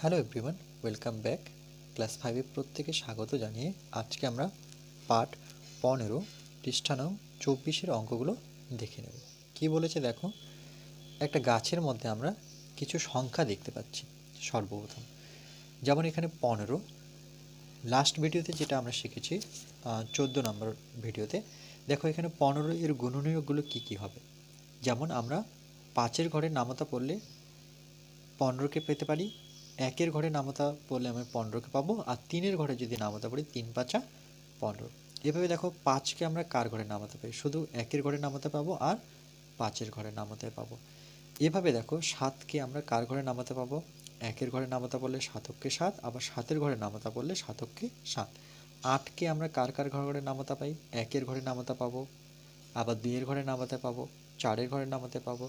Hello everyone, welcome back. Class 5-এ প্রত্যেকে স্বাগত জানিয়ে আজকে আমরা পার্ট 15 পৃষ্ঠা নং 24-এর অঙ্কগুলো দেখে নেব। কি বলেছে দেখো, একটা গাছের মধ্যে আমরা কিছু সংখ্যা দেখতে পাচ্ছি। সর্বপ্রথম যেমন এখানে 15, লাস্ট ভিডিওতে যেটা আমরা শিখেছি 14 নম্বর ভিডিওতে, দেখো এখানে 15 এর গুণনীয়কগুলো কী কী হবে। যেমন আমরা 5-এর ঘরের নামতা পড়লে 15কে পেতে পারি, 1-এর ঘরে নামতা পড়লে আমি 15কে পাবো, আর 3-এর ঘরে যদি নামতা পড়ি 3 5 15। এভাবে দেখো 5কে আমরা কার ঘরে নামাতে পাই, শুধু 1-এর ঘরে নামাতে পাবো আর 5-এর ঘরে নামাতে পাবো। এভাবে দেখো 7কে আমরা কার ঘরে নামাতে পাবো, 1-এর ঘরে নামাতা পড়লে 7কে 7, আবার 7-এর ঘরে নামাতা পড়লে 7কে 7। 8কে আমরা কার কার ঘরে নামাতে পাই, 1-এর ঘরে নামাতে পাবো, আবার 2-এর ঘরে নামাতে পাবো, 4-এর ঘরে নামাতে পাবো।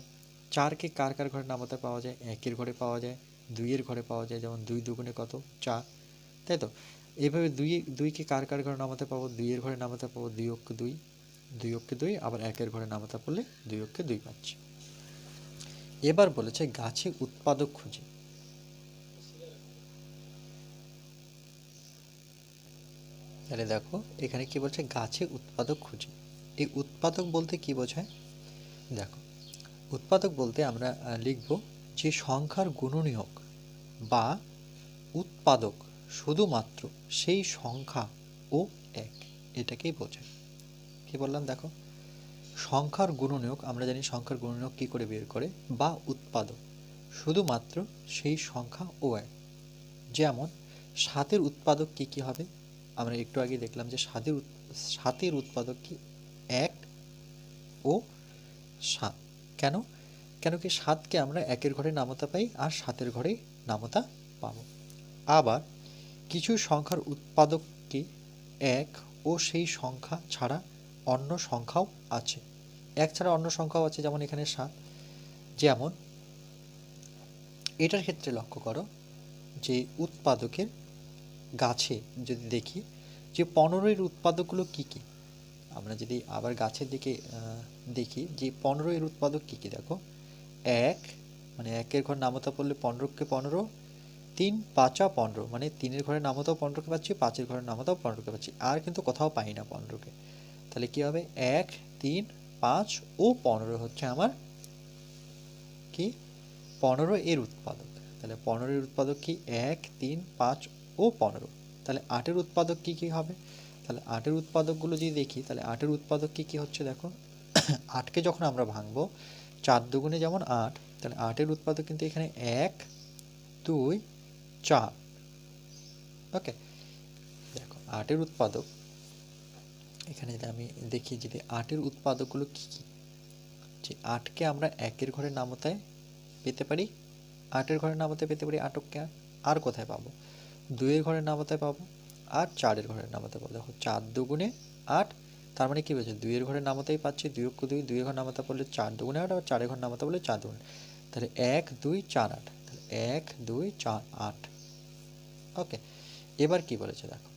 4কে কার কার ঘরে নামাতে পাওয়া যায়, 1-এর ঘরে পাওয়া যায়, 2-এর ঘরে পাওয়া যায়, যেমন 2 দুগুণে কত 4, তাই তো। এইভাবে 2কে কার কার ঘরে নামাতে পাবো, 2-এর ঘরে নামাতে পাবো 2 অক্ষে 2, 2 অক্ষে 2, আবার 1-এর ঘরে নামাতে পারলে 2 অক্ষে 2 পাচ্ছি। এবার বলেছে গাছে উৎপাদক খুঁজে। তাহলে দেখো এখানে কি বলছে, গাছে উৎপাদক খুঁজে। এই উৎপাদক বলতে কি বোঝায়, দেখো উৎপাদক বলতে আমরা লিখব যে সংখ্যার গুণনীয়ক বা উৎপাদক শুধুমাত্র সেই সংখ্যা ও এক, এটাকেই বোঝায়। কি বললাম দেখো, সংখ্যার গুণনীয়ক, আমরা জানি সংখ্যার গুণনীয়ক কি করে বের করে, বা উৎপাদক শুধুমাত্র সেই সংখ্যা ও এক। যেমন 7-এর উৎপাদক কি কি হবে, আমরা একটু আগে দেখলাম যে 7-এর উৎপাদক কি 1 ও 7। কেন কেন কি 7কে আমরা 1-এর ঘরে নামতা পাই আর 7-এর ঘরে নামতা পাবো। আবার কিছু সংখ্যার উৎপাদক কি 1 ও সেই সংখ্যা ছাড়া অন্য সংখ্যাও আছে, 1 ছাড়া অন্য সংখ্যাও আছে, যেমন এখানে 7। যেমন এটার ক্ষেত্রে লক্ষ্য করো যে উৎপাদকের গাছে যদি দেখি যে 15-এর উৎপাদকগুলো কি কি, আমরা যদি আবার গাছের দিকে দেখি যে 15-এর উৎপাদক কি কি, দেখো 1 মানে 1-এর ঘর নামতা পড়লে 15কে 15, 3 5 15 মানে 3-এর ঘরে নামতাও 15কে পাচ্ছি, 5-এর ঘরে নামতাও 15কে পাচ্ছি, আর কিন্তু কোথাও পাই না 15কে। তাহলে কি হবে, 1 3 5 ও 15 হচ্ছে আমার কি 15 এর উৎপাদক। তাহলে 15-এর উৎপাদক কি 1 3 5 ও 15। তাহলে 8-এর উৎপাদক কি কি হবে, তাহলে 8-এর উৎপাদকগুলো যদি দেখি, তাহলে 8-এর উৎপাদক কি কি হচ্ছে দেখো, 8কে যখন আমরা ভাঙবো 4 দুগুণে যেমন 8, তাহলে 8-এর উৎপাদক কিন্তু এখানে 1 2 4। ওকে, দেখো 8-এর উৎপাদক এখানে যদি আমি দেখি, যদি 8-এর উৎপাদকগুলো কী কী, যে 8কে আমরা 1-এর ঘরে নামতায় পেতে পারি, 8-এর ঘরে নামতায় পেতে পারি 8কে, আর কোথায় পাবো, 2-এর ঘরে নামতায় পাবো, আর 4-এর ঘরে নামতায় পাবো। দেখো 4 দুগুণে 8, তার মানে কি বলছে 2-এর ঘরে নামতাই পাচ্ছি, 2 অক্ষ 2, 2-এর ঘর নামতা পড়লে 4 দুগুণে 8, আবার 4-এর ঘর নামতা পড়লে 4 দুগুণে, তাহলে 1 2 4 8, তাহলে 1 2 4 8। ওকে, এবার কি বলেছে দেখো,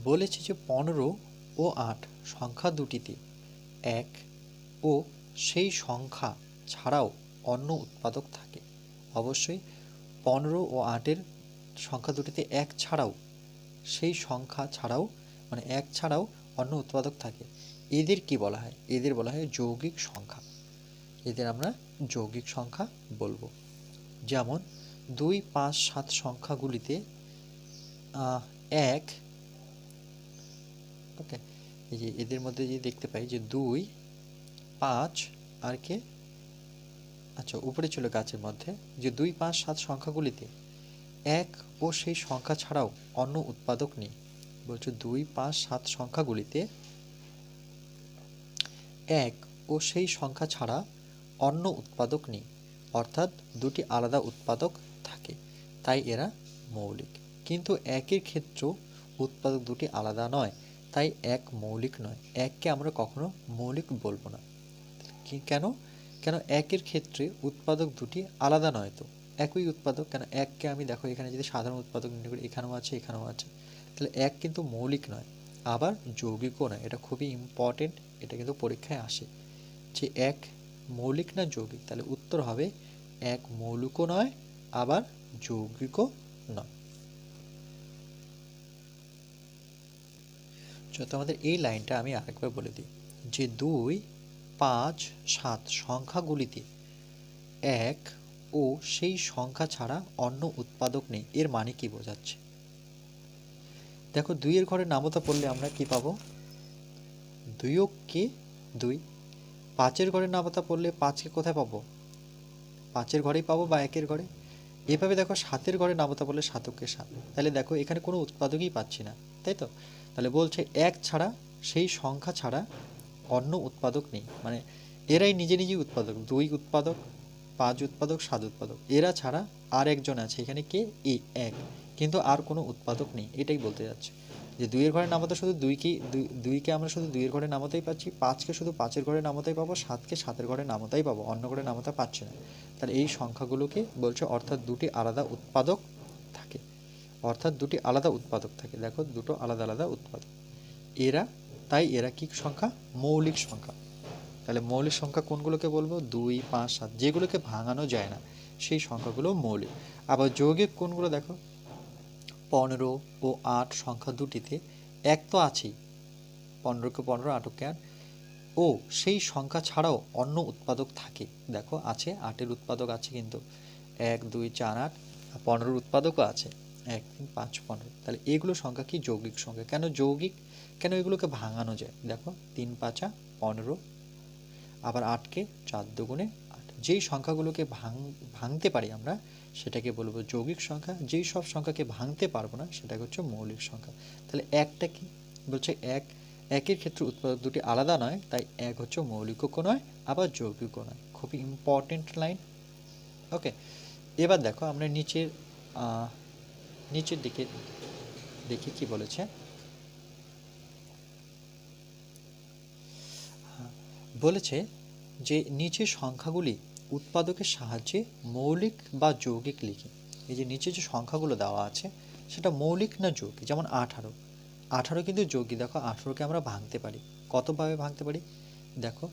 বলেছে যে 15 ও 8 সংখ্যা দুটিতে 1 ও সেই সংখ্যা ছাড়াও অন্য উৎপাদক থাকে। অবশ্যই 15 ও 8-এর সংখ্যা দুটিতে 1 ছাড়াও, সেই সংখ্যা ছাড়াও মানে 1 ছাড়াও অন্য উৎপাদক থাকে। এদের কি বলা হয়, এদের বলা হয় যৌগিক সংখ্যা। এদের আমরা যৌগিক সংখ্যা বলবো। যেমন 2 5 7 সংখ্যাগুলিতে 1, ওকে, এই যে এদের মধ্যে যে দেখতে পাই যে 2 5 আর কে, আচ্ছা উপরে ছিল গাছের মধ্যে, যে 2 5 7 সংখ্যাগুলিতে 1 ও সেই সংখ্যা ছাড়াও অন্য উৎপাদক নেই। বলছো 2 5 7 সংখ্যাগুলিতে 1 ও সেই সংখ্যা ছাড়া অন্য উৎপাদক নেই, অর্থাৎ দুটি আলাদা উৎপাদক থাকে, তাই এরা মৌলিক। কিন্তু 1-এর ক্ষেত্রেও উৎপাদক দুটি আলাদা নয়, তাই 1 মৌলিক নয়। 1কে আমরা কখনো মৌলিক বলবো না। কেন কেন 1-এর ক্ষেত্রে উৎপাদক দুটি আলাদা নয়, তো একই উৎপাদক। কেন 1কে আমি দেখো এখানে যদি সাধারণ উৎপাদক নির্ণয় করি, এখানেও আছে এখানেও আছে, তাহলে 1 কিন্তু মৌলিক নয়, আবার যৌগিকও নয়। এটা খুবই ইম্পর্টেন্ট, এটা কিন্তু পরীক্ষায় আসে যে 1 মৌলিক না যৌগিক। তাহলে উত্তর হবে 1 মৌলিকও নয় আবার যৌগিকও নয়। তো আমাদের এই লাইনটা আমি আরেকবার বলে দিই যে 2, 5, 7 সংখ্যাগুলিতে 1 ও সেই সংখ্যা ছাড়া অন্য উৎপাদক নেই, এর মানে কি বোঝাচ্ছে? দেখো 2 এর ঘরে নামতা পড়লে আমরা কি পাবো? 2 কে 2। 5 এর ঘরে নামতা পড়লে 5 কে কোথায় পাবো? 5 এর ঘরেই পাবো বা 1 এর ঘরে। এভাবে দেখো 7 এর ঘরে নামতা পড়লে 7 কে 7। তাহলে দেখো এখানে কোনো উৎপাদকই পাচ্ছি না, তাই তো? তাহলে বলছে 1 ছাড়া, সেই সংখ্যা ছাড়া অন্য উৎপাদক নেই, মানে এরাই নিজে নিজেই উৎপাদক। 2 উৎপাদক, 5 উৎপাদক, 7 উৎপাদক, এরা ছাড়া আর একজন আছে এখানে, কে? এই 1, কিন্তু আর কোনো উৎপাদক নেই, এটাই বলতে যাচ্ছে যে 2 এর ঘরে নামাতে শুধু 2কে আমরা শুধু 2 এর ঘরে নামাতেই পাচ্ছি, 5কে শুধু 5 এর ঘরে নামাতেই পাবো, 7কে 7 এর ঘরে নামাতেই পাবো, অন্য ঘরে নামাতে পাচ্ছি না। তাহলে এই সংখ্যাগুলোকে বলছে অর্থাৎ দুটি আলাদা উৎপাদক থাকে, অর্থাৎ দুটি আলাদা উৎপাদক থাকে। দেখো দুটো আলাদা আলাদা উৎপাদক এরা, তাই এরা কি সংখ্যা? মৌলিক সংখ্যা। তাহলে মৌলিক সংখ্যা কোনগুলোকে বলবো? 2, 5, 7, যেগুলোকে ভাঙানো যায় না সেই সংখ্যাগুলো মৌলিক। আবার যৌগিক কোনগুলো? দেখো 15 ও 8 সংখ্যা দুটিতে 1 তো আছেই, 15কে 15, 8কে 8, ও সেই সংখ্যা ছাড়াও অন্য উৎপাদক থাকে। দেখো আছে, 8-এর উৎপাদক আছে কিন্তু, 1, 2, 4, 8, 15-এর উৎপাদকও আছে, 1, 3, 5, 15। তাহলে এগুলো সংখ্যা কি? যৌগিক সংখ্যা। কেন যৌগিক? কেন এগুলোকে ভাঙানো যায়? দেখো 3 5 15, আবার 8কে 4 দুগুণে 8। যেই সংখ্যাগুলোকে ভাঙতে পারি আমরা সেটাকে বলবো যৌগিক সংখ্যা, যেই সব সংখ্যাকে ভাঙতে পারবো না সেটাকে হচ্ছে মৌলিক সংখ্যা। তাহলে একটা কি বলছে? একের ক্ষেত্রে উৎপাদক দুটি আলাদা নয়, তাই এক হচ্ছে মৌলিকও নয় আবার যৌগিকও নয়। খুবই ইম্পর্টেন্ট লাইন। ওকে, এবার দেখো আমরা নিচের দিকে দেখি কি বলেছে। বলেছে যে নিচের সংখ্যাগুলি উৎপাদকের সাহায্যে মৌলিক বা যৌগিক লিখি। এই যে নিচে যে সংখ্যাগুলো দেওয়া আছে সেটা মৌলিক না যৌগিক? যেমন 18, 18 কিন্তু যৌগিক। দেখো 18কে আমরা ভাঙতে পারি, কতভাবে ভাঙতে পারি? দেখো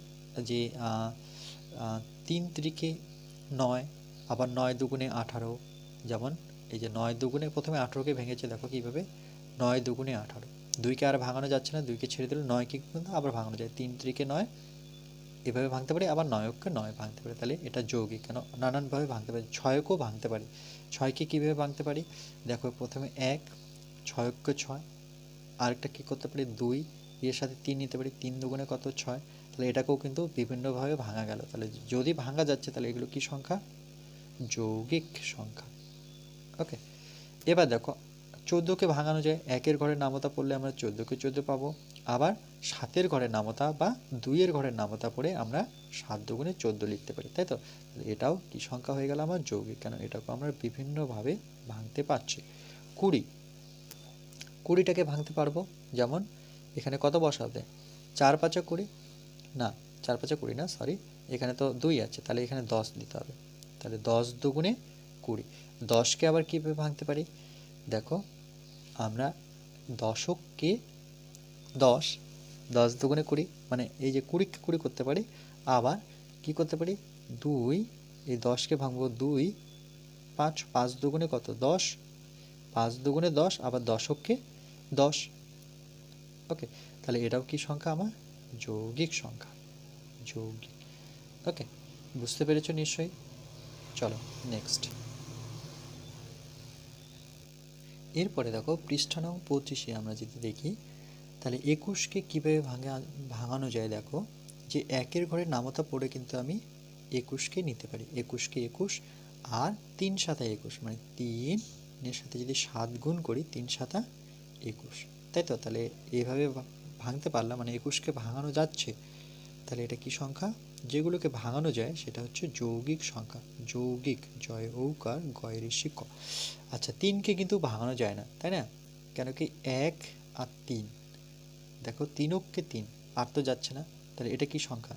যে 3 3-এ 9, আবার 9 দুগুণে 18। যেমন এই যে 9 দুগুণে প্রথমে 18কে ভেঙেছে, দেখো কীভাবে? 9 দুগুণে 18। 2কে আর ভাঙানো যাচ্ছে না, 2কে ছেড়ে দিলে 9কে কিন্তু আবার ভাঙানো যায়, 3 3-এ 9 এভাবে ভাঙতে পারি, আবার 9কে 9 ভাঙতে পারি। তাহলে এটা যৌগিক। কেন? নানানভাবে ভাঙতে পারি। 6কেও ভাঙতে পারি। 6কে কীভাবে ভাঙতে পারি? দেখো প্রথমে 1, 6কে 6, আরেকটা কী করতে পারি? 2, এর সাথে 3 নিতে পারি, 3 দুগুণে কত? 6। তাহলে এটাকেও কিন্তু বিভিন্নভাবে ভাঙা গেল। তাহলে যদি ভাঙা যাচ্ছে তাহলে এগুলো কি সংখ্যা? যৌগিক সংখ্যা। ওকে, এবার দেখো 14কে ভাঙানো যায়, 1-এর ঘরের নামতা পড়লে আমরা 14কে 14 পাবো, আবার 7-এর ঘরের নামতা বা 2-এর ঘরের নামতা পড়ে আমরা 7 দুগুণে 14 লিখতে পারি, তাই তো? এটাও কি সংখ্যা হয়ে গেল আমার? যৌগিক। কেন? এটাকে আমরা বিভিন্নভাবে ভাঙতে পারছি। 20, 20টাকে ভাঙতে পারবো, যেমন এখানে কত বসাবে? 4 5 20, না 4 5 20 না, সরি, এখানে তো 2 আছে, তাহলে এখানে 10 দিতে হবে। তাহলে 10 দুগুণে 20। 10কে আবার কীভাবে ভাঙতে পারি? দেখো আমরা দশককে 10, 10 দুগুণে 20, মানে এই যে 20কে 20 করতে পারি। আবার কি করতে পারি? 2, এই 10কে ভাঙবো 2, 5, 5 দুগুণে কত? 10, 5 দুগুণে 10, আবার দশককে 10। ওকে, তাহলে এটাও কি সংখ্যা আমার? যৌগিক সংখ্যা। যৌগিক। ওকে, বুঝতে পেরেছো নিশ্চয়ই? চলো নেক্সট। এরপরে দেখো পৃষ্ঠা নং 25-এ আমরা যদি দেখি তাহলে 21কে কীভাবে ভাঙানো যায়। দেখো যে 1-এর ঘরে নামতা পড়ে কিন্তু আমি 21কে নিতে পারি, 21কে 21, আর 3 7 21, মানে 3-এর সাথে যদি 7 গুণ করি 3 7 21, তাই তো? তাহলে এইভাবে ভাঙতে পারলাম, মানে 21কে ভাঙানো যাচ্ছে। তাহলে এটা কি সংখ্যা? যেগুলোকে ভাঙানো যায় সেটা হচ্ছে যৌগিক সংখ্যা। যৌগিক, জয় ঔকার গয় ঋষি ক। আচ্ছা 3কে কিন্তু ভাঙানো যায় না, তাই না? কেন কি? 1 আর 3, দেখো 3-কে 3, আর তো যাচ্ছে না, তাহলে এটা কি সংখ্যা?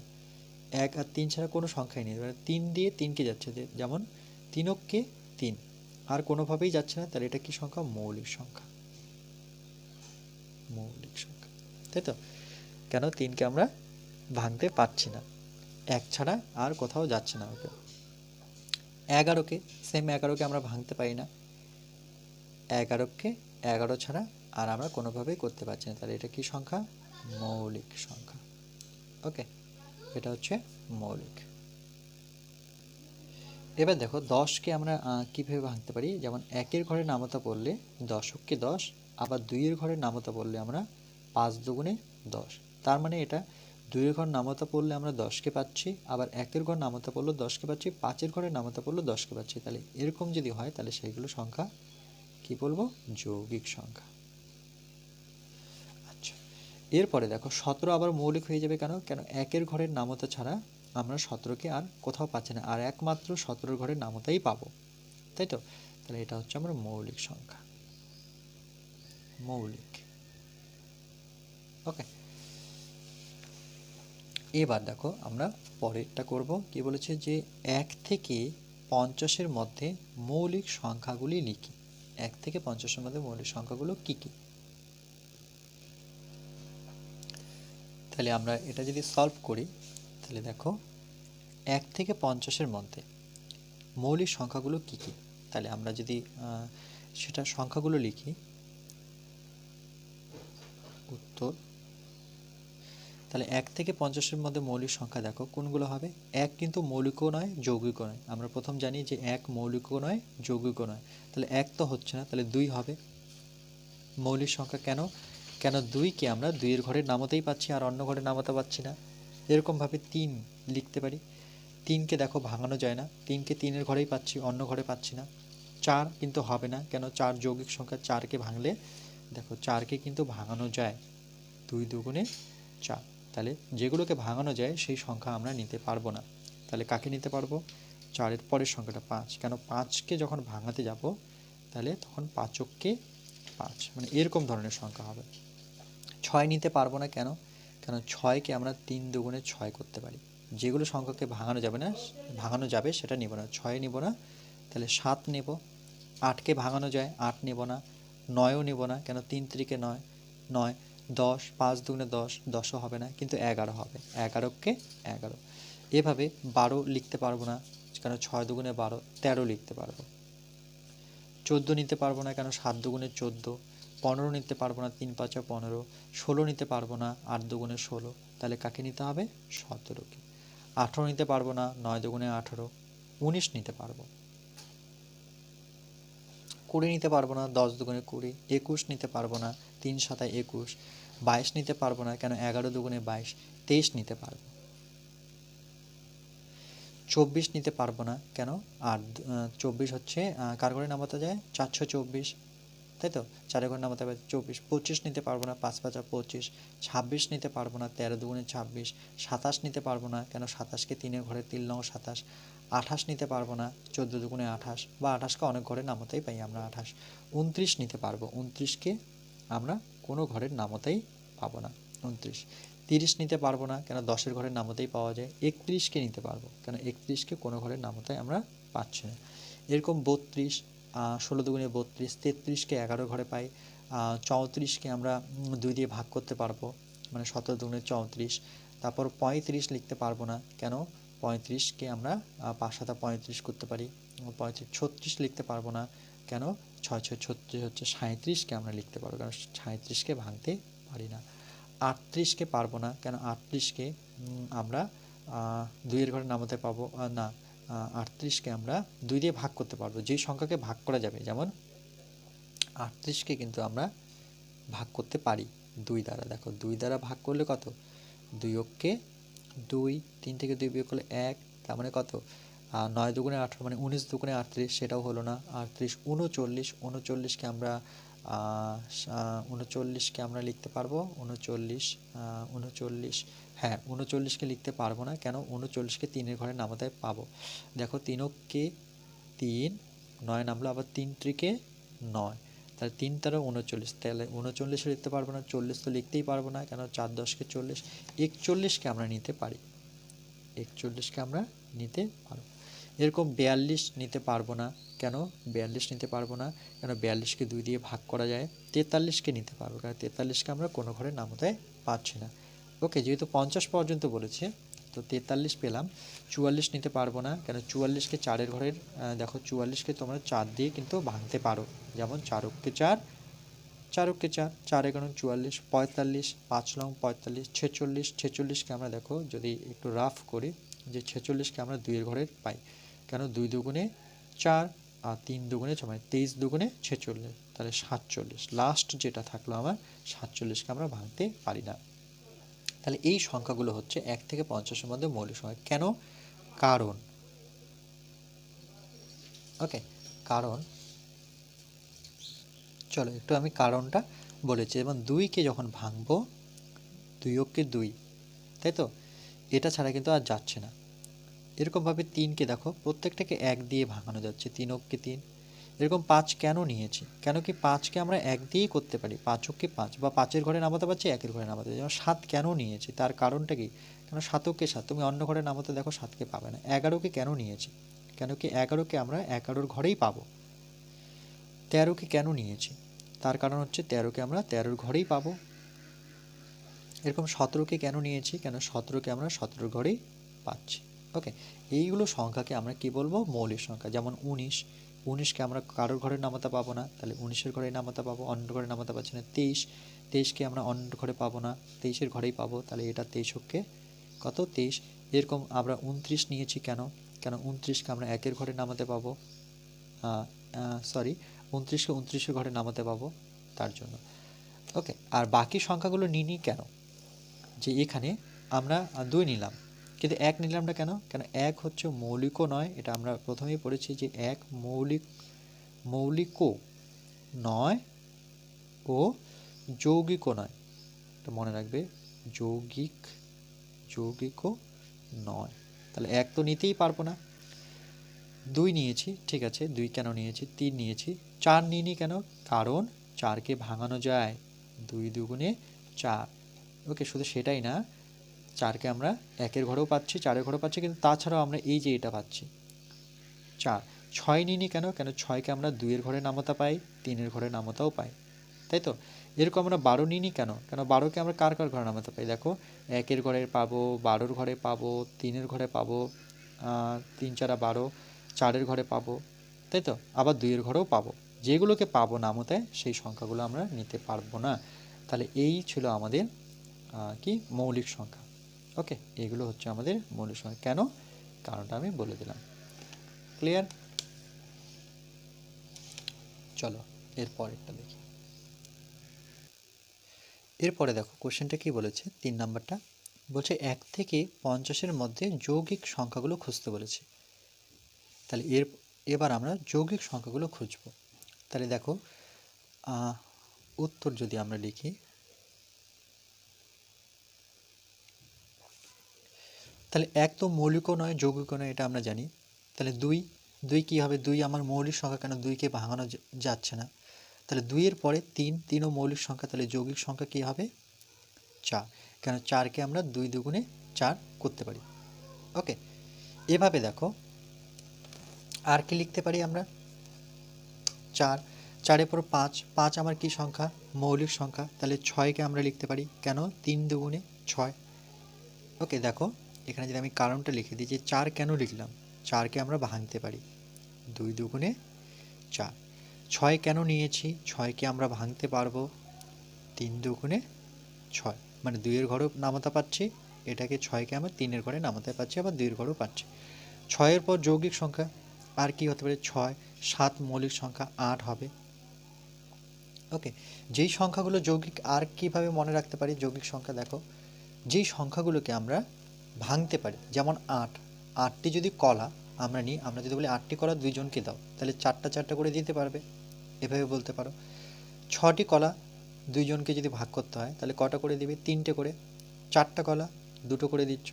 1 আর 3 ছাড়া কোনো সংখ্যাই নেই, মানে 3 দিয়ে 3কে যাচ্ছে, যেমন 3-কে 3, আর কোনোভাবেই যাচ্ছে না, তাহলে এটা কি সংখ্যা? মৌলিক সংখ্যা। মৌলিক সংখ্যা, তাই তো? কেন? 3কে আমরা ভাঙতে পারছি না, 1 ছাড়া আর কোথাও যাচ্ছে না। ওকে, 11কে সেম 11কে আমরা ভাঙতে পারি না, 11কে 11 ছাড়া আর আমরা কোনোভাবেই করতে পারছি না, তাহলে এটা কি সংখ্যা? মৌলিক সংখ্যা। ওকে, এটা হচ্ছে মৌলিক। এবার দেখো 10কে আমরা কীভাবে ভাঙতে পারি, যেমন 1-এর ঘরে নামতা পড়লে 10কে 10, আবার 2-এর ঘরে নামতা পড়লে আমরা 5 দুগুণে 10, তার মানে এটা 2-এর ঘর নামতা পড়লে আমরা 10কে পাচ্ছি, আবার 1-এর ঘর নামতা পড়লে 10কে পাচ্ছি, 5-এর ঘরে নামতা পড়লে 10কে পাচ্ছি। তাহলে এরকম যদি হয় তাহলে সেইগুলো সংখ্যা কি বলবো? যৌগিক সংখ্যা। আচ্ছা, এরপরে দেখো 17 আবার মৌলিক হয়ে যাবে কেন? কেন 1-এর ঘরের নামতা ছাড়া আমরা 17কে আর কোথাও পাচ্ছি না, আর একমাত্র 17-এর ঘরের নামতাই পাবো, তাই তো? তাহলে এটা হচ্ছে আমার মৌলিক সংখ্যা, মৌলিক। ওকে, এবার দেখো আমরা পরেরটা করব। কি বলেছে যে 1 থেকে 50-এর মধ্যে মৌলিক সংখ্যাগুলি লিখি। 1 থেকে 50-এর মধ্যে মৌলিক সংখ্যাগুলো কি কি? তাহলে আমরা এটা যদি সলভ করি তাহলে দেখো 1 থেকে 50-এর মধ্যে মৌলিক সংখ্যাগুলো কি কি, তাহলে আমরা যদি সেটা সংখ্যাগুলো লিখি, উত্তর, তাহলে 1 থেকে 50-এর মধ্যে মৌলিক সংখ্যা দেখো কোনগুলো হবে। 1 কিন্তু মৌলিকও নয় যৌগিকও নয়, আমরা প্রথম জানি যে 1 মৌলিকও নয় যৌগিকও নয়, তাহলে 1 তো হচ্ছে না, তাহলে 2 হবে মৌলিক সংখ্যা। কেন? কেন 2কে আমরা 2-এর ঘরের নামতেই পাচ্ছি আর অন্য ঘরের নামতে পাচ্ছি না। এরকমভাবে 3 লিখতে পারি, 3কে দেখো ভাঙানো যায় না, 3কে 3-এর ঘরেই পাচ্ছি, অন্য ঘরে পাচ্ছি না। 4 কিন্তু হবে না, কেন? 4 যৌগিক সংখ্যা, 4কে ভাঙলে দেখো 4কে কিন্তু ভাঙানো যায়, 2 দুগুণে 4, তাহলে যেগুলোকে ভাঙানো যায় সেই সংখ্যা আমরা নিতে পারবো না। তাহলে কাকে নিতে পারবো? 4-এর পরের সংখ্যাটা 5, কেন? 5কে যখন ভাঙাতে যাব তাহলে তখন 5কে 5, মানে এরকম ধরনের সংখ্যা হবে। 6 নিতে পারবো না, কেন? কেন 6কে আমরা 3 দুগুণে 6 করতে পারি, যেগুলো সংখ্যাকে ভাঙানো যাবে না, ভাঙানো যাবে সেটা নিব না, 6 নিব না, তাহলে 7 নেব। 8কে ভাঙানো যায়, 8 নেব না। 9ও নেব না, কেন? 3 3-কে 9, 9। 10, 5 দুগুণে 10, 10ও হবে না, কিন্তু 11 হবে, 11কে 11। এভাবে 12 লিখতে পারবো না, কেন? 6 দুগুণে 12, 13 লিখতে পারবো। 14 নিতে পারবো না, কেন? 7 দুগুণে 14। 15 নিতে পারবো না, 3 5 15। 16 নিতে পারবো না, 8 দুগুণে 16, তাহলে কাকে নিতে হবে? 17কে। 18 নিতে পারবো না, 9 দুগুণে 18। 19 নিতে পারবো। 20 নিতে পারবো না, 10 দুগুণে 20। 21 নিতে পারবো না, 3 7 21। 22 নিতে পারবো না, কেন? 11 দুগুণে 22। 23 নিতে পারবো। 24 নিতে পারবো না, কেন? আর 24 হচ্ছে কার ঘরে নামাতে যায়? 424, তাই তো? 4-এর ঘরে নামাতে হবে 24। 25 নিতে পারবো না, 5 5 25। 26 নিতে পারবো না, 13 দুগুণে 26। 27 নিতে পারবো না, কেন? 27কে 3-এর ঘরে 3 9 27। 28 নিতে পারবো না, 14 দুগুণে 28, বা 28কে অনেক ঘরে নামতেই পাই আমরা 28। 29 নিতে পারবো, 29কে আমরা কোনো ঘরের নামতেই পাবো না, 29। 30 নিতে পারবো না, কেন? 10-এর ঘরের নামতেই পাওয়া যায়। 31কে নিতে পারবো, কেন? 31কে কোনো ঘরের নামতেই আমরা পাচ্ছি না। এরকম 32, 16 দুগুণে 32। 33কে 11 ঘরে পাই। 34কে আমরা 2 দিয়ে ভাগ করতে পারবো, মানে 17 দুগুণে 34। তারপর 35 লিখতে পারবো না, কেন? 35কে আমরা 5 7 35 করতে পারি। 35 36 লিখতে পারবো না, কেন? 6 6 36 হচ্ছে 37কে আমরা লিখতে পারবো, কারণ 37কে ভাঙতে পারি না। 38কে পারবো না, কেন? 38কে আমরা 2-এর ঘরে নামাতে পাবো না। 38কে আমরা 2 দিয়ে ভাগ করতে পারবো, যেই সংখ্যাকে ভাগ করা যাবে, যেমন 38কে কিন্তু আমরা ভাগ করতে পারি 2 দ্বারা। দেখো 2 দ্বারা ভাগ করলে কত? 2 অক্ষে 2, 3 থেকে 2 বিয়োগ করলে 1, তার মানে কত? 9 দুগুণে 18, মানে 19 দুগুণে 38, সেটাও হলো না। 38 39, 39কে আমরা 39কে আমরা লিখতে পারবো 39, 39, হ্যাঁ 39কে লিখতে পারবো না, কেন? 39কে 3-এর ঘরে নামাতে পাবো। দেখো 3 অক্ষে 3, 9 নামলো, আবার 3 3-কে 9, তাহলে 3 13 39, তাহলে 39 লিখতে পারবো না, 40 তো লিখতেই পারবো না, কেন? 4 10-কে 40। 41কে আমরা নিতে পারি, 41কে আমরা নিতে পারবো। এরকম 42 নিতে পারবো না, কেন? 42 নিতে পারবো না, কেন? 42কে 2 দিয়ে ভাগ করা যায়। 43কে নিতে পারবো, কারণ 43কে আমরা কোনো ঘরে নামাতে পারছি না। ওকে, যেহেতু 50 পর্যন্ত বলেছে, তো 43 পেলাম, 44 নিতে পারবো না, কেন 44কে চারের ঘরের দেখো 44কে তোমরা 4 দিয়ে কিন্তু ভাঙতে পারো, যেমন 4 4 4 4, 4 এগারো 44, 45, 5 লং 45, 46, 46কে আমরা দেখো যদি একটু রাফ করি যে 46কে আমরা 2 ঘরের পাই, কেন 2 দুগুণে 4 আর 3 দুগুণে 6, মানে 23 দুগুণে 46, তাহলে 47, লাস্ট যেটা থাকলো আমার 47কে আমরা ভাঙতে পারি না। তাহলে এই সংখ্যাগুলো হচ্ছে 1 থেকে 50-এর মধ্যে মৌলিক সংখ্যা। কেন? কারণ ওকে, কারণ চলো একটু আমি কারণটা বলেছি, যেমন 2কে যখন ভাঙবো 2 অক্ষে 2, তাই তো, এটা ছাড়া কিন্তু আর যাচ্ছে না। এরকমভাবে 3কে দেখো প্রত্যেকটাকে 1 দিয়ে ভাঙানো যাচ্ছে, 3 অক্ষে 3। এরকম 5 কেন নিয়েছি, কেন কি 5কে আমরা 1 দিয়েই করতে পারি, 5 অক্ষে 5, বা 5-এর ঘরে নামাতে পারছি, 1-এর ঘরে নামাতে। যেমন 7 কেন নিয়েছি, তার কারণটা কি, কেন 7 অক্ষে 7, তুমি অন্য ঘরে নামাতে দেখো 7কে পাবে না। 11কে কেন নিয়েছি, কেন কি 11কে আমরা 11-এর ঘরেই পাবো। 13কে কেন নিয়েছি, তার কারণ হচ্ছে 13কে আমরা 13-এর ঘরেই পাবো। এরকম 17কে কেন নিয়েছি, কেন 17কে আমরা 17-এর ঘরেই পাচ্ছি। ওকে, এইগুলো সংখ্যাকে আমরা কি বলবো, মৌলিক সংখ্যা। যেমন 19কে আমরা কারোর ঘরে নামাতে পাবো না, তাহলে 19-এর ঘরে নামাতে পাবো, অন্য ঘরে নামাতে পারছি না। 23কে আমরা অন্য ঘরে পাবো না, 23-এর ঘরেই পাবো, তাহলে এটা 23 কত 23। এরকম আমরা 29 নিয়েছি, কেন, কেন 29কে আমরা 1-এর ঘরে নামাতে পাবো, সরি 29কে 29-এর ঘরে নামাতে পাবো, তার জন্য। ওকে, আর বাকি সংখ্যাগুলো নিই কেন, যে এখানে আমরা 2 নিলাম কিন্তু 1 নিলাম না, কেন, কেন 1 হচ্ছে মৌলিকও নয়, এটা আমরা প্রথমেই পড়েছি যে 1 মৌলিকও নয় ও যৌগিকও নয়, এটা মনে রাখবে, যৌগিকও নয়। তাহলে 1 তো নিতেই পারবো না। 2 নিয়েছি, ঠিক আছে, 2 কেন নিয়েছি, 3 নিয়েছি, 4 নিইনি কেন, কারণ 4কে ভাঙানো যায়, 2 দুগুণে 4। ওকে, শুধু সেটাই না, 4কে আমরা 1-এর ঘরেও পাচ্ছি, 4-এর ঘরেও পাচ্ছি, কিন্তু তাছাড়াও আমরা এই যে এটা পাচ্ছি 4। 6 নিইনি কেন, কেন 6কে আমরা 2-এর ঘরে নামতা পাই, 3-এর ঘরে নামতাও পাই, তাই তো। এরকম আমরা 12 নিইনি কেন, কেন 12কে আমরা কার ঘরে নামাতে পাই, দেখো 1-এর ঘরে পাবো, 12-এর ঘরে পাবো, 3-এর ঘরে পাবো, 3 4 12, 4-এর ঘরে পাবো, তাই তো, আবার 2-এর ঘরেও পাবো। যেগুলোকে পাবো নামতে, সেই সংখ্যাগুলো আমরা নিতে পারবো না। তাহলে এই ছিল আমাদের কি মৌলিক সংখ্যা। ওকে, এগুলো হচ্ছে আমাদের মৌলিক সংখ্যা। কেন, কারণটা আমি বলে দিলাম। ক্লিয়ার? চলো এরপরেরটা দেখি। এরপরে দেখো কোশ্চেনটা কি বলেছে, 3 নাম্বারটা বলছে 1 থেকে 50-এর মধ্যে যৌগিক সংখ্যাগুলো খুঁজতে বলেছে। তাহলে এবার আমরা যৌগিক সংখ্যাগুলো খুঁজব। তাহলে দেখো উত্তর যদি আমরা লিখি, তাহলে 1 তো মৌলিকও নয় যৌগিকও নয়, এটা আমরা জানি। তাহলে 2 কী হবে, 2 আমার মৌলিক সংখ্যা, কেন 2কে ভাঙানো যাচ্ছে না। তাহলে 2-এর পরে 3ও মৌলিক সংখ্যা, তাহলে যৌগিক সংখ্যা কী হবে, 4, কেন 4কে আমরা 2 দুগুণে 4 করতে পারি। ওকে, এভাবে দেখো আর কি লিখতে পারি আমরা, 4-এর পর 5 আমার কি সংখ্যা, মৌলিক সংখ্যা, তাহলে 6কে আমরা লিখতে পারি, কেন 3 দুগুণে 6। ওকে, দেখো এখানে যদি আমি কারণটা লিখে দিই যে 4 কেন লিখলাম, 4কে আমরা ভাঙতে পারি, 2 দুগুণে 4। 6 কেন নিয়েছি, 6কে আমরা ভাঙতে পারবো, 3 দুগুণে 6, মানে 2-এর ঘরেও নামাতে পারছি, এটাকে 6কে আমরা 3-এর ঘরে নামাতে পারছি, আবার 2-এর ঘরেও পাচ্ছি। 6-এর পর যৌগিক সংখ্যা আর কি হতে পারে, 6, 7 মৌলিক সংখ্যা, 8 হবে। ওকে, যেই সংখ্যাগুলো যৌগিক আর কিভাবে মনে রাখতে পারি যৌগিক সংখ্যা, দেখো যেই সংখ্যাগুলোকে আমরা ভাঙতে পারি, যেমন 8টি যদি কলা আমরা নিই, আমরা যদি বলি 8টি কলা 2 জনকে দাও, তাহলে 4টা 4টা করে দিতে পারবে, এভাবে বলতে পারো। 6টি কলা 2 জনকে যদি ভাগ করতে হয়, তাহলে কটা করে দিবে, 3টে করে। 4টা কলা 2টো করে দিচ্ছ।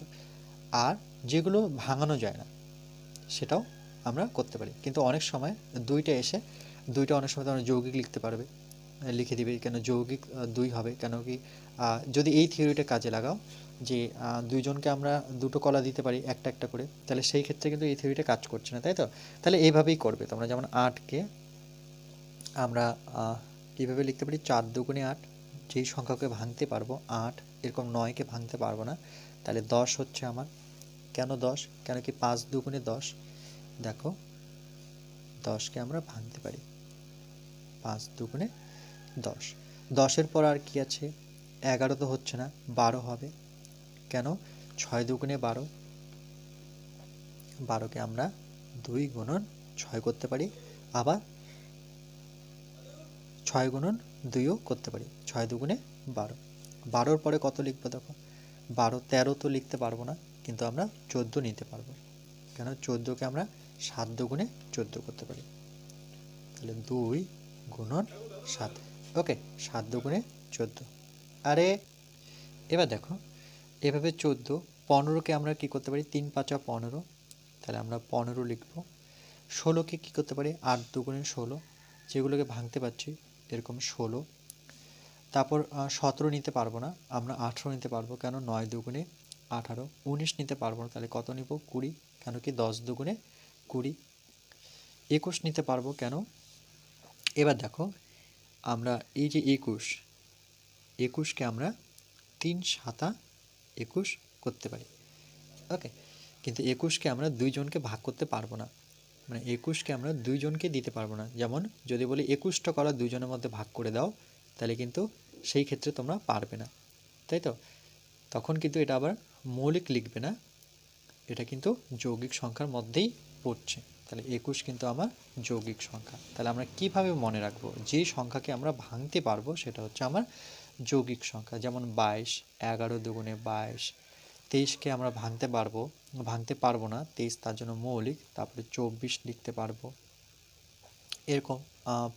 আর যেগুলো ভাঙানো যায় না সেটাও আমরা করতে পারি, কিন্তু অনেক সময় 2টা এসে 2টা অনেক সময় তোমরা যৌগিক লিখতে পারবে, লিখে দিবে, কেন যৌগিক 2 হবে, কেন কি যদি এই থিওরিটা কাজে লাগাও যে 2 জনকে আমরা 2টো কলা দিতে পারি একটা একটা করে, তাহলে সেই ক্ষেত্রে কিন্তু এই থিওরিটা কাজ করছে না, তাই তো। তাহলে এইভাবেই করবে তোমরা, যেমন 8কে আমরা এইভাবে লিখতে পারি, 4 দুগুণে 8, যেই সংখ্যাকে ভাঙতে পারবো 8, এরকম 9কে ভাঙতে পারবো না, তাহলে 10 হচ্ছে আমার। কেন 10? কেন কি 5 দুগুণে 10। দেখো 10কে আমরা ভাঙতে পারি, 5 দুগুণে 10। 10-এর পর আর কি আছে? 11 তো হচ্ছে না, 12 হবে। কেন? 6 দুগুণে 12, 12কে আমরা 2 গুণন 6 করতে পারি, আবার 6 গুণন 2ও করতে পারি। 6 দুগুণে 12। 12-র পরে কত লিখবো? দেখো 12, 13 তো লিখতে পারবো না, কিন্তু আমরা 14 নিতে পারবো। কেন? 14কে আমরা 7 দুগুণে 14 করতে পারি। তাহলে 2 গুণন 7। ওকে, 7 দুগুণে 14। আরে এবার দেখো, এভাবে 14, 15কে আমরা কি করতে পারি? 3 5 15, তাহলে আমরা 15 লিখব। 16কে কি করতে পারি? 8 দুগুণে 16, যেগুলোকে ভাঙতে পারছি এরকম 16। তারপর 17 নিতে পারবো না, আমরা 18 নিতে পারবো। কেন? 9 দুগুণে 18। 19 নিতে পারবো না, তাহলে কত নিব? 20। কেন কি 10 দুগুণে 20। 21 নিতে পারবো। কেন? এবার দেখো, আমরা এই যে 21কে আমরা 3 7 21 করতে পারি। ওকে, কিন্তু 21কে আমরা 2 জনকে ভাগ করতে পারবো না, মানে 21কে আমরা 2 জনকে দিতে পারবো না। যেমন যদি বলি 21টা কলা 2 জনের মধ্যে ভাগ করে দাও, তাহলে কিন্তু সেই ক্ষেত্রে তোমরা পারবে না, তাই তো? তখন কিন্তু এটা আবার মৌলিক লিখবে না, এটা কিন্তু যৌগিক সংখ্যার মধ্যেই পড়ছে। তাহলে 21 কিন্তু আমার যৌগিক সংখ্যা। তাহলে আমরা কিভাবে মনে রাখবো? যে সংখ্যাকে আমরা ভাঙতে পারবো সেটা হচ্ছে আমার যৌগিক সংখ্যা। যেমন 22, 11 দুগুণে 22। 23কে আমরা ভাঙতে পারবো না, 23 তার জন্য মৌলিক। তারপরে 24 লিখতে পারবো, এরকম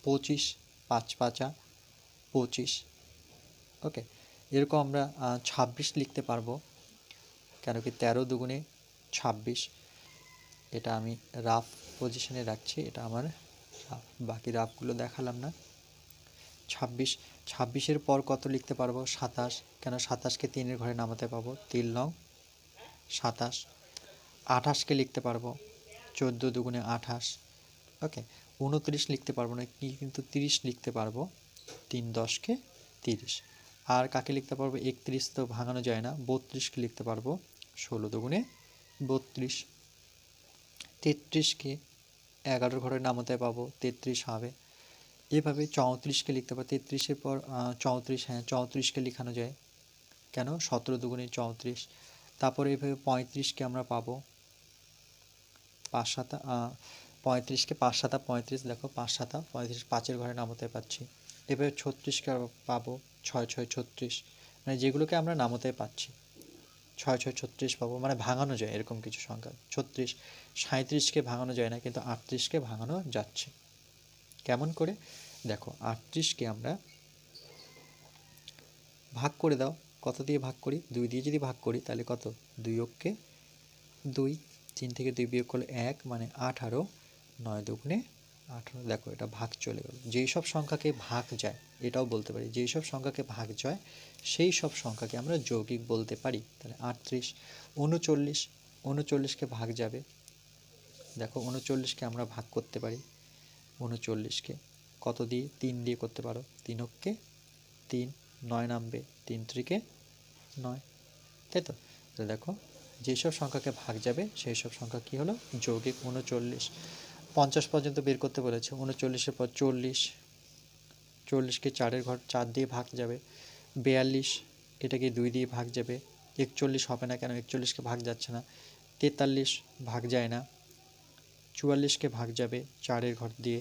25, 5 5 25। ওকে, এরকম আমরা 26 লিখতে পারবো। কেন কি 13 দুগুণে 26। এটা আমি রাফ পজিশনে রাখছি, এটা আমার রাফ, বাকি রাফগুলো দেখালাম না। 26, 26-এর পর কত লিখতে পারবো? 27। কেন? 27কে 3-এর ঘরে নামাতে পাবো, 3 নং 27। 28কে লিখতে পারবো, 14 দুগুণে 28। ওকে, 29 লিখতে পারবো না, কিন্তু 30 লিখতে পারবো, 3 10-কে 30। আর কাকে লিখতে পারবো? 31 তো ভাঙানো যায় না, 32কে লিখতে পারবো, 16 দুগুণে 32। 33কে 11-র ঘরে নামাতে পাবো, 33 হবে। এভাবে 34কে লিখতে পারবো, 33-এর পর 34, হ্যাঁ 34কে লেখানো যায়। কেন? 17 দুগুণে 34। তারপরে এভাবে 35কে আমরা পাবো, 5 7 35কে 5 7 35। দেখো 5 7 35, 5-এর ঘরে নামাতে পারছি। এভাবে 36কে পাবো, 6 6 36, মানে যেগুলোকে আমরা নামাতে পাচ্ছি 6 6 36 পাবো, মানে ভাঙানো যায় এরকম কিছু সংখ্যা। 36, 37কে ভাঙানো যায় না, কিন্তু 38কে ভাঙানো যাচ্ছে। কেমন করে? দেখো 38কে আমরা ভাগ করে দাও, কত দিয়ে ভাগ করি? 2 দিয়ে যদি ভাগ করি তাহলে কত? 2 অক্ষে 2, 3 থেকে 2 বিয়োগ করলে 1, মানে 18। 9 দুগুণে 18। দেখো এটা ভাগ চলে গেল। যেই সব সংখ্যাকে ভাগ যায়, এটাও বলতে পারি, যেই সব সংখ্যাকে ভাগ যায় সেই সব সংখ্যাকে আমরা যৌগিক বলতে পারি। তাহলে 38, 39, 39কে ভাগ যাবে। দেখো 39কে আমরা ভাগ করতে পারি, 39কে কত দিয়ে? 3 দিয়ে করতে পারো, 3 অক্ষে 3, 9 নামবে, 3 3-কে 9, তাই তো? তাহলে দেখো যেসব সংখ্যাকে ভাগ যাবে সেই সব সংখ্যা কি হলো? যৌগিক। 39, 50 পর্যন্ত বের করতে বলেছে। 39-এর পর 40, 40কে 4-এর ঘর 4 দিয়ে ভাগ যাবে। 42, এটাকে 2 দিয়ে ভাগ যাবে। 41 হবে না, কেন? 41কে ভাগ যাচ্ছে না। 43 ভাগ যায় না। 44কে ভাগ যাবে 4-এর ঘর দিয়ে।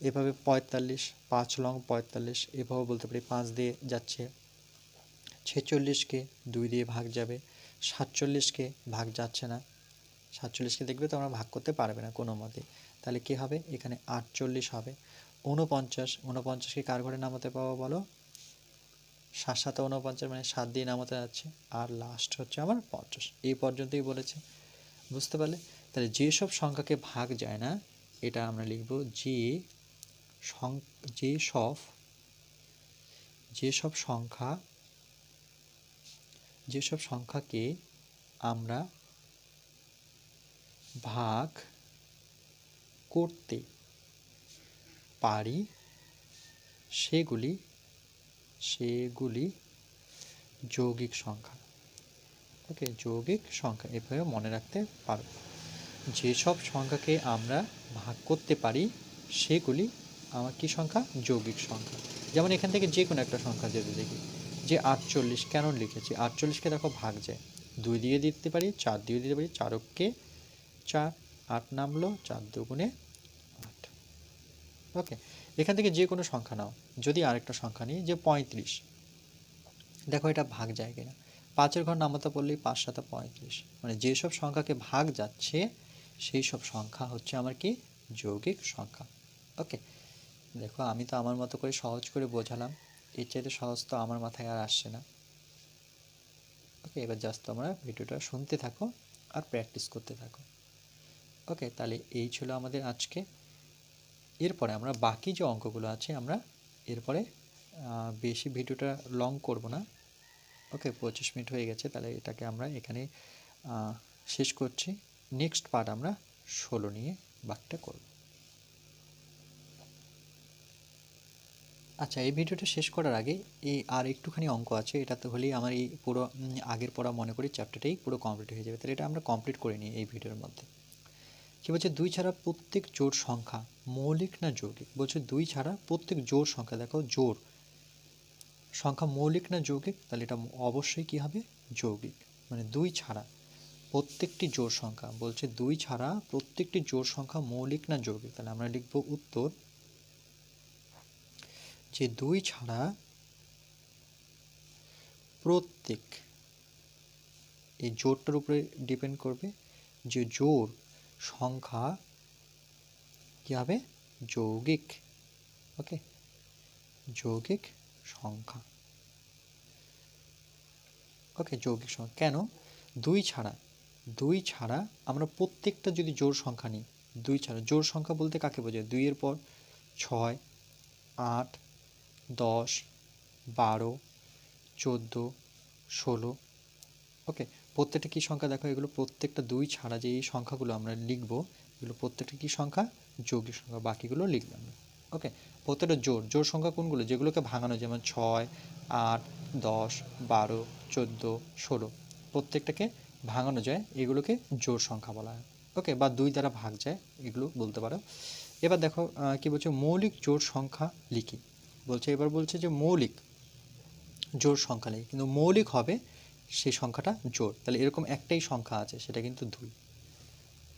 এভাবে 45, 5 লং 45, এভাবে বলতে পারি 5 দিয়ে যাচ্ছে। 46কে 2 দিয়ে ভাগ যাবে। 47কে ভাগ যাচ্ছে না, 47কে দেখবে তো আমরা ভাগ করতে পারবে না কোনো মতে। তাহলে কী হবে? এখানে 48 হবে। 49, 49কে কার ঘরে নামাতে পাবো বলো? 7 7 49, মানে 7 দিয়ে নামাতে যাচ্ছে। আর লাস্ট হচ্ছে আমার 50। এই পর্যন্তই বলেছে, বুঝতে পারলে? তাহলে যেসব সংখ্যাকে ভাগ যায় না, এটা আমরা লিখব যেসব সংখ্যাকে আমরা ভাগ করতে পারি সেগুলি যৌগিক সংখ্যা। ওকে, যৌগিক সংখ্যা এভাবে মনে রাখতে পারো। যেসব সংখ্যাকে আমরা ভাগ করতে পারি সেগুলি আমার কি সংখ্যা? যৌগিক সংখ্যা। যেমন এখান থেকে যে কোনো একটা সংখ্যা যদি দেখি, যে 48 কেন লিখেছি? 48কে দেখো ভাগ যায়, 2 দিয়ে দিতে পারি, 4 দিয়ে দিতে পারি, 4কে 4, 8 নামলো, 4 দুগুণে 8। ওকে, এখান থেকে যে কোনো সংখ্যা নাও। যদি আরেকটা সংখ্যা নিই, যে 35, দেখো এটা ভাগ যায় কিনা? 5-এর ঘর নামতা পড়লেই 5 7 35, মানে যেসব সংখ্যাকে ভাগ যাচ্ছে সেই সব সংখ্যা হচ্ছে আমার কি? যৌগিক সংখ্যা। ওকে, দেখো আমি তো আমার মতো করে সহজ করে বোঝালাম, এর চাইতে সহজ তো আমার মাথায় আর আসছে না। ওকে, এবার জাস্ট তোমরা ভিডিওটা শুনতে থাকো আর প্র্যাকটিস করতে থাকো। ওকে, তাহলে এই ছিল আমাদের আজকে। এরপরে আমরা বাকি যে অঙ্কগুলো আছে আমরা এরপরে বেশি ভিডিওটা লং করব না। ওকে, 25 মিনিট হয়ে গেছে, তাহলে এটাকে আমরা এখানে শেষ করছি। নেক্সট পার্ট আমরা 16 নিয়ে বাকিটা করব। আচ্ছা, এই ভিডিওটা শেষ করার আগে এই আর একটুখানি অঙ্ক আছে, এটাতে হলেই আমার এই পুরো আগের পড়া মনে করি চ্যাপ্টারটাই পুরো কমপ্লিট হয়ে যাবে। তাহলে এটা আমরা কমপ্লিট করে নিই এই ভিডিওর মধ্যে। কী বলছে? 2 ছাড়া প্রত্যেক জোড় সংখ্যা মৌলিক না যৌগিক? বলছে 2 ছাড়া প্রত্যেক জোড় সংখ্যা, দেখো জোড় সংখ্যা মৌলিক না যৌগিক? তাহলে এটা অবশ্যই কী হবে? যৌগিক। মানে 2 ছাড়া প্রত্যেকটি জোড় সংখ্যা, বলছে 2 ছাড়া প্রত্যেকটি জোড় সংখ্যা মৌলিক না যৌগিক? তাহলে আমরা লিখব উত্তর যে 2 ছাড়া প্রত্যেক, এই জোড়টার উপরে ডিপেন্ড করবে যে জোড় সংখ্যা কী হবে? যৌগিক। ওকে, যৌগিক সংখ্যা। ওকে, যৌগিক সংখ্যা কেন? 2 ছাড়া, 2 ছাড়া আমরা প্রত্যেকটা যদি জোড় সংখ্যা নিই, 2 ছাড়া জোড় সংখ্যা বলতে কাকে বোঝায়? 2 এর পর 6, 8, 10, 12, 14, 16। ওকে, প্রত্যেকটা কী সংখ্যা? দেখো এগুলো প্রত্যেকটা 2 ছাড়া যে এই সংখ্যাগুলো আমরা লিখব, এগুলো প্রত্যেকটা কী সংখ্যা? যৌগিক সংখ্যা। বাকিগুলো লিখলাম না। ওকে, প্রত্যেকটা জোড় সংখ্যা কোনগুলো? যেগুলোকে ভাঙানো, যেমন 6, 8, 10, 12, 14, 16, প্রত্যেকটাকে ভাঙানো যায়, এগুলোকে জোড় সংখ্যা বলা হয়। ওকে, বা 2 দ্বারা ভাগ যায়, এগুলো বলতে পারো। এবার দেখো কি বলছে? মৌলিক জোড় সংখ্যা লিখি বলছে। এবার বলছে যে মৌলিক জোড় সংখ্যা লিখি, কিন্তু মৌলিক হবে সেই সংখ্যাটা জোড়। তাহলে এরকম একটাই সংখ্যা আছে, সেটা কিন্তু 2।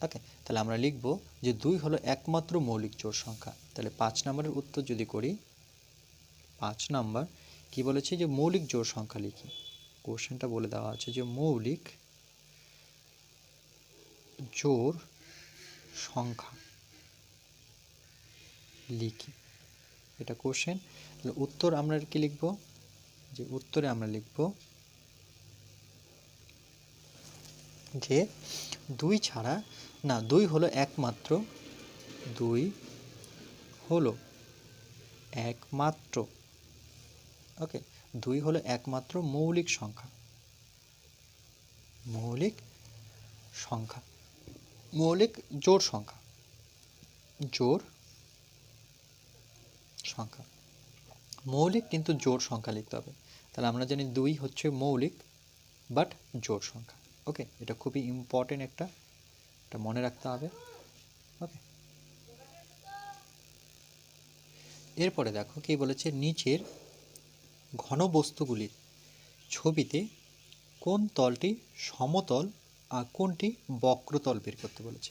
ওকে, তাহলে আমরা লিখব যে 2 হলো একমাত্র মৌলিক জোড় সংখ্যা। তাহলে 5 নম্বরের উত্তর যদি করি, 5 নম্বর কি বলেছে? যে মৌলিক জোড় সংখ্যা লিখি। কোশ্চেনটা বলে দেওয়া আছে যে মৌলিক জোড় সংখ্যা লিখি, এটা কোশ্চেন। তাহলে উত্তর আমরা কি লিখব? যে উত্তরে আমরা লিখব যে 2 ছাড়া, না 2 হলো একমাত্র, 2 হলো একমাত্র, ওকে, 2 হলো একমাত্র মৌলিক সংখ্যা, মৌলিক সংখ্যা, মৌলিক জোড় সংখ্যা, জোড় সংখ্যা। মৌলিক কিন্তু জোড় সংখ্যা লিখতে হবে। তাহলে আমরা জানি 2 হচ্ছে মৌলিক বাট জোড় সংখ্যা। ওকে, এটা খুবই ইম্পর্টেন্ট, এটা মনে রাখতে হবে। ওকে, এরপরে দেখো কি বলেছে? নিচের ঘনবস্তুগুলির ছবিতে কোন তলটি সমতল আর কোনটি বক্রতল বের করতে বলেছে।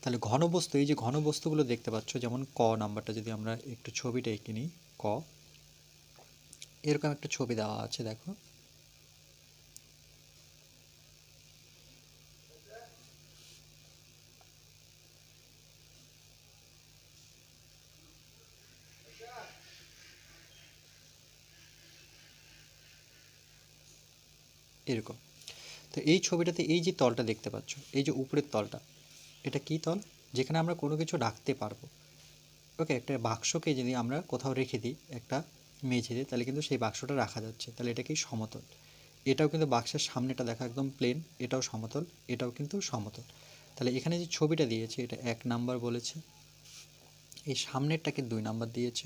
তাহলে ঘনবস্তু, এই যে ঘনবস্তুগুলো দেখতে পাচ্ছ, যেমন ক নাম্বারটা যদি আমরা একটু ছবিটা এঁকে নিই, ক এরকম একটা ছবি দেওয়া আছে, দেখো এরকম। তো এই ছবিটাতে এই যে তলটা দেখতে পাচ্ছ, এই যে উপরের তলটা, এটা কি তল? যেখানে আমরা কোনো কিছু রাখতে পারবো। ওকে, একটা বাক্সকে যদি আমরা কোথাও রেখে দিই একটা মেঝেতে, তাহলে কিন্তু সেই বাক্সটা রাখা যাচ্ছে, তাহলে এটা কি? সমতল। এটাও কিন্তু বাক্সের সামনেটা দেখা একদম প্লেন, এটাও সমতল, এটাও কিন্তু সমতল। তাহলে এখানে যে ছবিটা দিয়েছে এটা 1 নাম্বার বলেছে, এই সামনেরটাকে 2 নাম্বার দিয়েছে,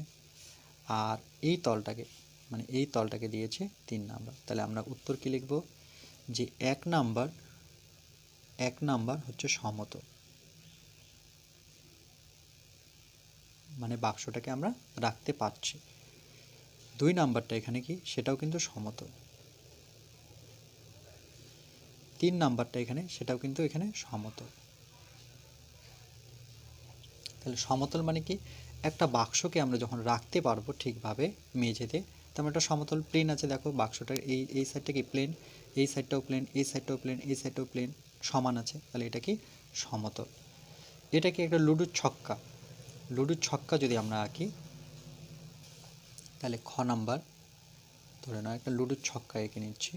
আর এই তলটাকে, মানে এই তলটাকে দিয়েছে 3 নাম্বার। তাহলে আমরা উত্তর কি লিখব? যে এক নাম্বার হচ্ছে সমতল, মানে বাক্সটাকে আমরা রাখতে পারছি। 2 নাম্বারটা এখানে কি, সেটাও কিন্তু সমতল। 3 নাম্বারটা এখানে, সেটাও কিন্তু এখানে সমতল। তাহলে সমতল মানে কি, একটা বাক্সকে আমরা যখন রাখতে পারবো ঠিকভাবে মেঝেতে, তেমন একটা সমতল প্লেন আছে, দেখো বাক্সটার এই সাইডটা কি প্লেন, এই সাইডটাও প্লেন, এই সাইডটাও প্লেন, এই সাইডটাও প্লেন, সমান আছে, তাহলে এটা কি সমতল। এটা কি একটা লুডুর ছক্কা যদি আমরা আঁকি, তাহলে খ নাম্বার ধরে নাও একটা লুডুর ছক্কা এঁকে নিচ্ছি।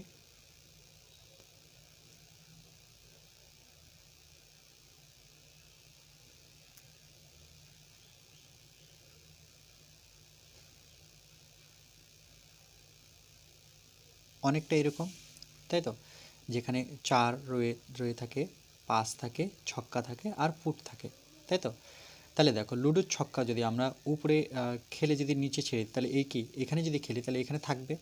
অনেকটা এরকম, তাই তো, যেখানে 4 রয়ে থাকে, 5 থাকে, ছক্কা থাকে আর ফুট থাকে, তাই তো। তাহলে দেখো লুডোর ছক্কা যদি আমরা উপরে খেলে যদি নিচে ছেড়ে দিই, তাহলে এই কি এখানে যদি খেলি তাহলে এখানে থাকবে,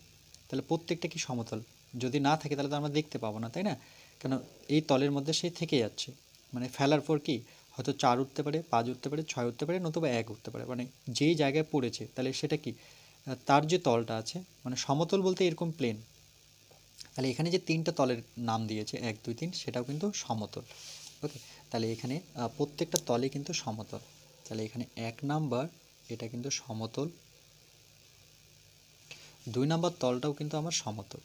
তাহলে প্রত্যেকটা কি সমতল। যদি না থাকে তাহলে তো আমরা দেখতে পাবো না, তাই না, কেন এই তলের মধ্যে সে থেকে যাচ্ছে, মানে ফেলার পর কি হয়তো 4 উঠতে পারে, 5 উঠতে পারে, 6 উঠতে পারে, নতুবা 1 উঠতে পারে, মানে যেই জায়গায় পড়েছে তাহলে সেটা কি তার যে তলটা আছে, মানে সমতল বলতে এরকম প্লেন, তাহলে এখানে যে 3টা তলের নাম দিয়েছে 1 2 3, সেটাও কিন্তু সমতল। ওকে, তাহলে এখানে প্রত্যেকটা তলে কিন্তু সমতল, তাহলে এখানে 1 নাম্বার এটা কিন্তু সমতল, 2 নাম্বার তলটাও কিন্তু আমার সমতল,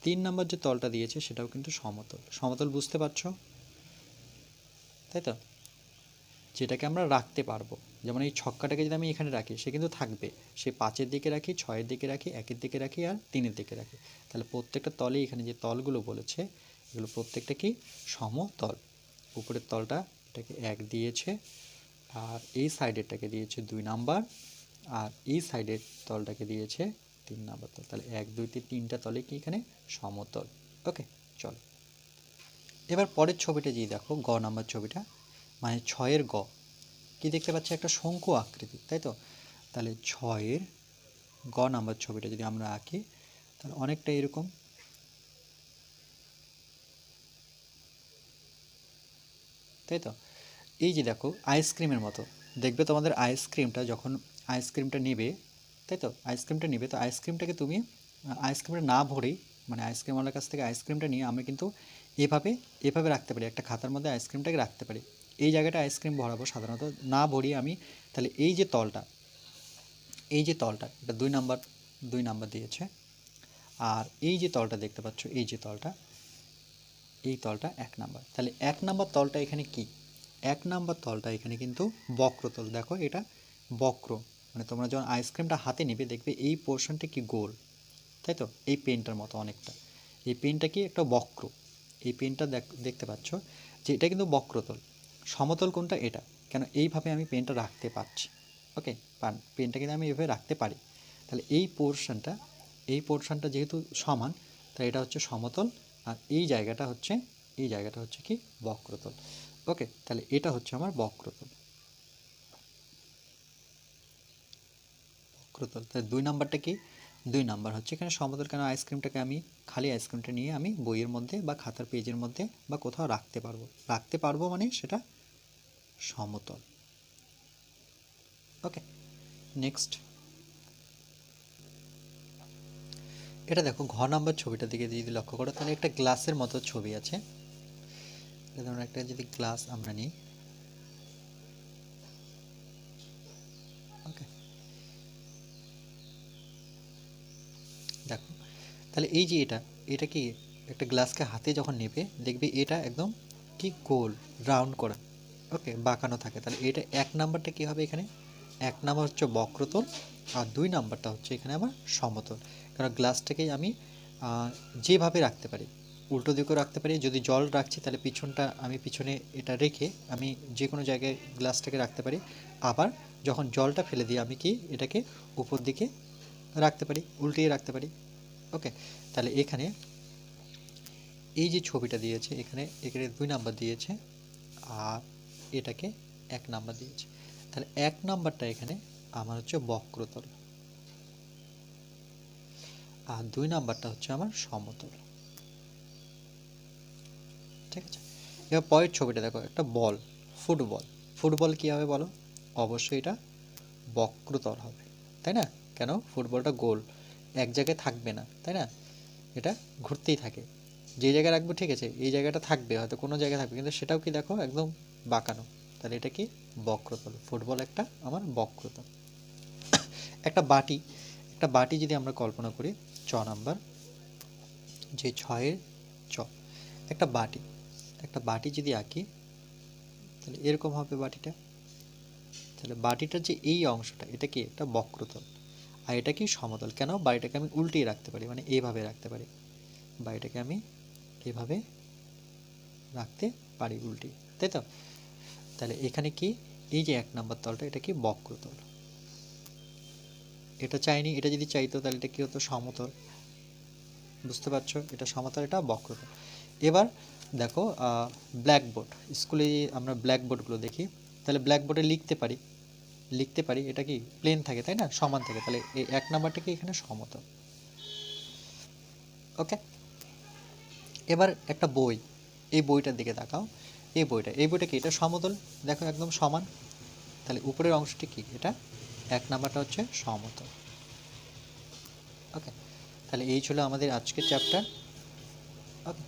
3 নাম্বার যে তলটা দিয়েছে সেটাও কিন্তু সমতল। সমতল বুঝতে পারছো, তাই তো, যেটাকে আমরা রাখতে পারবো। যেমন এই ছক্কাটাকে যদি আমি এখানে রাখি, সে কিন্তু থাকবে, সে 5-এর দিকে রাখি, 6-এর দিকে রাখি, 1-এর দিকে রাখি আর 3-এর দিকে রাখি, তাহলে প্রত্যেকটা তলে এখানে যে তলগুলো বলেছে এগুলো প্রত্যেকটা কি সমতল। উপরের তলটা এটাকে 1 দিয়েছে, আর এই সাইডেরটাকে দিয়েছে 2 নাম্বার, আর এই সাইডের তলটাকে দিয়েছে 3 নাম্বার তল, তাহলে 1 2 3 তিনটা তলে কি এখানে সমতল। ওকে, চলো এবার পরের ছবিটা যদি দেখো, গ নাম্বার ছবিটা, মানে 6-এর গ, কি দেখতে পাচ্ছি একটা শঙ্কু আকৃতি, তাই তো, তাহলে 6-এর গ নাম্বার ছবিটা যদি আমরা আঁকি, তাহলে অনেকটা এরকম, তাই তো। এই যে দেখো আইসক্রিমের মতো দেখবে, তোমাদের আইসক্রিমটা যখন আইসক্রিমটা নেবে, তাই তো, আইসক্রিমটা নেবে, তো আইসক্রিমটাকে তুমি আইসক্রিমটা না ভরেই, মানে আইসক্রিমওয়ালার কাছ থেকে আইসক্রিমটা নিয়ে আমরা কিন্তু এভাবে এভাবে রাখতে পারি, একটা খাতার মধ্যে আইসক্রিমটাকে রাখতে পারি, এই জায়গাটা আইসক্রিম ভরাবো সাধারণত, না ভরিয়ে আমি, তাহলে এই যে তলটা এটা 2 নাম্বার দিয়েছে, আর এই যে তলটা দেখতে পাচ্ছ, এই তলটা 1 নাম্বার, তাহলে 1 নাম্বার তলটা এখানে কি, 1 নাম্বার তলটা এখানে কিন্তু বক্রতল, দেখো এটা বক্র, মানে তোমরা যখন আইসক্রিমটা হাতে নেবে দেখবে এই পোর্শনটা কি গোল, তাই তো, এই পেনটার মতো অনেকটা, এই পেনটা কি একটা বক্র, এই পেনটা দেখতে পাচ্ছ যে এটা কিন্তু বক্রতল। সমতল কোনটা, এটা, কেন এইভাবে আমি পেনটা রাখতে পারছি, ওকে, পেনটা কিন্তু আমি এভাবে রাখতে পারি, তাহলে এই পোর্শনটা যেহেতু সমান, তাই এটা হচ্ছে সমতল, আর এই জায়গাটা হচ্ছে কি বক্রতল। ওকে, তাহলে এটা হচ্ছে আমার বক্রতল। তাহলে 2 নাম্বারটা কি, 2 নাম্বার হচ্ছে এখানে সমতল, কেন আইসক্রিমটাকে আমি খালি আইসক্রিমটা নিয়ে আমি বইয়ের মধ্যে বা খাতার পেজের মধ্যে বা কোথাও রাখতে পারবো মানে সেটা সমতল। ওকে, নেক্সট এটা দেখো, ঘ নাম্বার ছবিটার দিকে যদি লক্ষ্য করো, তাহলে একটা গ্লাসের মতো ছবি আছে, ধরুন একটা যদি গ্লাস আমরা নিই, ওকে, দেখো, তাহলে এই যে এটা কি একটা গ্লাসকে হাতে যখন নেবে দেখবে এটা একদম কি গোল, রাউন্ড করা, ওকে, বাঁকানো থাকে, তাহলে এটা 1 নাম্বারটা কী হবে এখানে, 1 নাম্বার হচ্ছে বক্রতল, আর 2 নাম্বারটা হচ্ছে এখানে আমার সমতল, কারণ গ্লাসটাকেই আমি যেভাবে রাখতে পারি, উল্টো দিকেও রাখতে পারি, যদি জল রাখছি তাহলে পিছনটা আমি পিছনে এটা রেখে আমি যে কোনো জায়গায় গ্লাসটাকে রাখতে পারি, আবার যখন জলটা ফেলে দিই আমি কি এটাকে উপর দিকে রাখতে পারি, উল্টিয়ে রাখতে পারি। ওকে, তাহলে এখানে এই যে ছবিটা দিয়েছে, এখানে এখানে 2 নাম্বার দিয়েছে, আর এটাকে 1 নাম্বার দিয়েছে, তাহলে 1 নাম্বারটা এখানে আমার হচ্ছে বক্রতল, আর 2 নাম্বারটা হচ্ছে আমার সমতল। ঠিক আছে, এবার পরের ছবিটা দেখো, একটা বল, ফুটবল। ফুটবল কী হবে বলো? অবশ্যই এটা বক্রতল হবে, তাই না? কেন? ফুটবলটা গোল, এক জায়গায় থাকবে না, তাই না? এটা ঘুরতেই থাকে। যে জায়গায় রাখবো ঠিক আছে, এই জায়গাটা থাকবে, হয়তো কোনো জায়গায় থাকবে, কিন্তু সেটাও কি দেখো একদম বাঁকানো, তাহলে এটা কি? বক্রতল। ফুটবল একটা আমার বক্রতল। একটা বাটি, একটা বাটি যদি আমরা কল্পনা করি, নাম্বার, যে 6-এর চ, একটা বাটি, একটা বাটি যদি আঁকি তাহলে এরকম হবে বাটিটা। তাহলে বাটিটার যে এই অংশটা, এটা কি? একটা বক্রতল। আর এটা কি? সমতল। কেন? বাড়িটাকে আমি উল্টিয়ে রাখতে পারি, মানে এইভাবে রাখতে পারি, বাড়িটাকে আমি এভাবে রাখতে পারি উল্টিয়ে, তাই তো? তাহলে এখানে কি? এই যে 1 নাম্বার তলটা, এটা কি? বক্রতল। এটা চাইনি, এটা যদি চাইতো তাহলে এটা কি হতো? সমতল। বুঝতে পারছো? এটা সমতল, এটা বক্রতল। এবার দেখো, ব্ল্যাকবোর্ড, স্কুলে আমরা ব্ল্যাকবোর্ডগুলো দেখি, তাহলে ব্ল্যাকবোর্ডে লিখতে পারি, এটা কি? প্লেন থাকে, তাই না? সমান থাকে, তাহলে এই 1 নাম্বারটা কি এখানে? সমতল। ওকে, এবার একটা বই, এই বইটার দিকে তাকাও, এই বইটা কি? এটা সমতল, দেখো একদম সমান, তাহলে উপরের অংশটি কি? এটা 1 নাম্বারটা হচ্ছে সমতল। ওকে, তাহলে এই ছিল আমাদের আজকের চ্যাপ্টার। ওকে,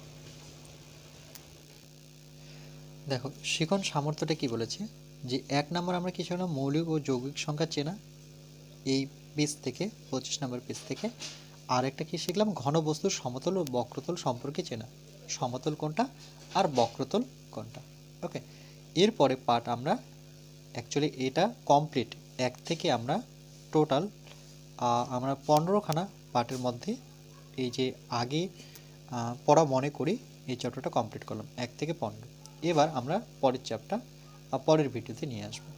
দেখো শিখন সামর্থ্যটা কি বলেছে, যে 1 নাম্বার আমরা কিছু না, মৌলিক ও যৌগিক সংখ্যা চেনা, এই পেজ থেকে, 25 নম্বর পেজ থেকে। আর একটা কি শিখলাম? ঘনবস্তুর সমতল ও বক্রতল সম্পর্কে চেনা, সমতল কোনটা আর বক্রতল কোনটা। ওকে, এরপরে পার্ট আমরা অ্যাকচুয়ালি এটা কমপ্লিট, 1 থেকে আমরা টোটাল আমরা 15খানা পার্টের মধ্যে এই যে আগে পড়া মনে করি এই চ্যাপ্টারটা কমপ্লিট করলাম 1 থেকে 15। এবার আমরা পরের চ্যাপ্টার পরের ভিডিওতে নিয়ে আসবো।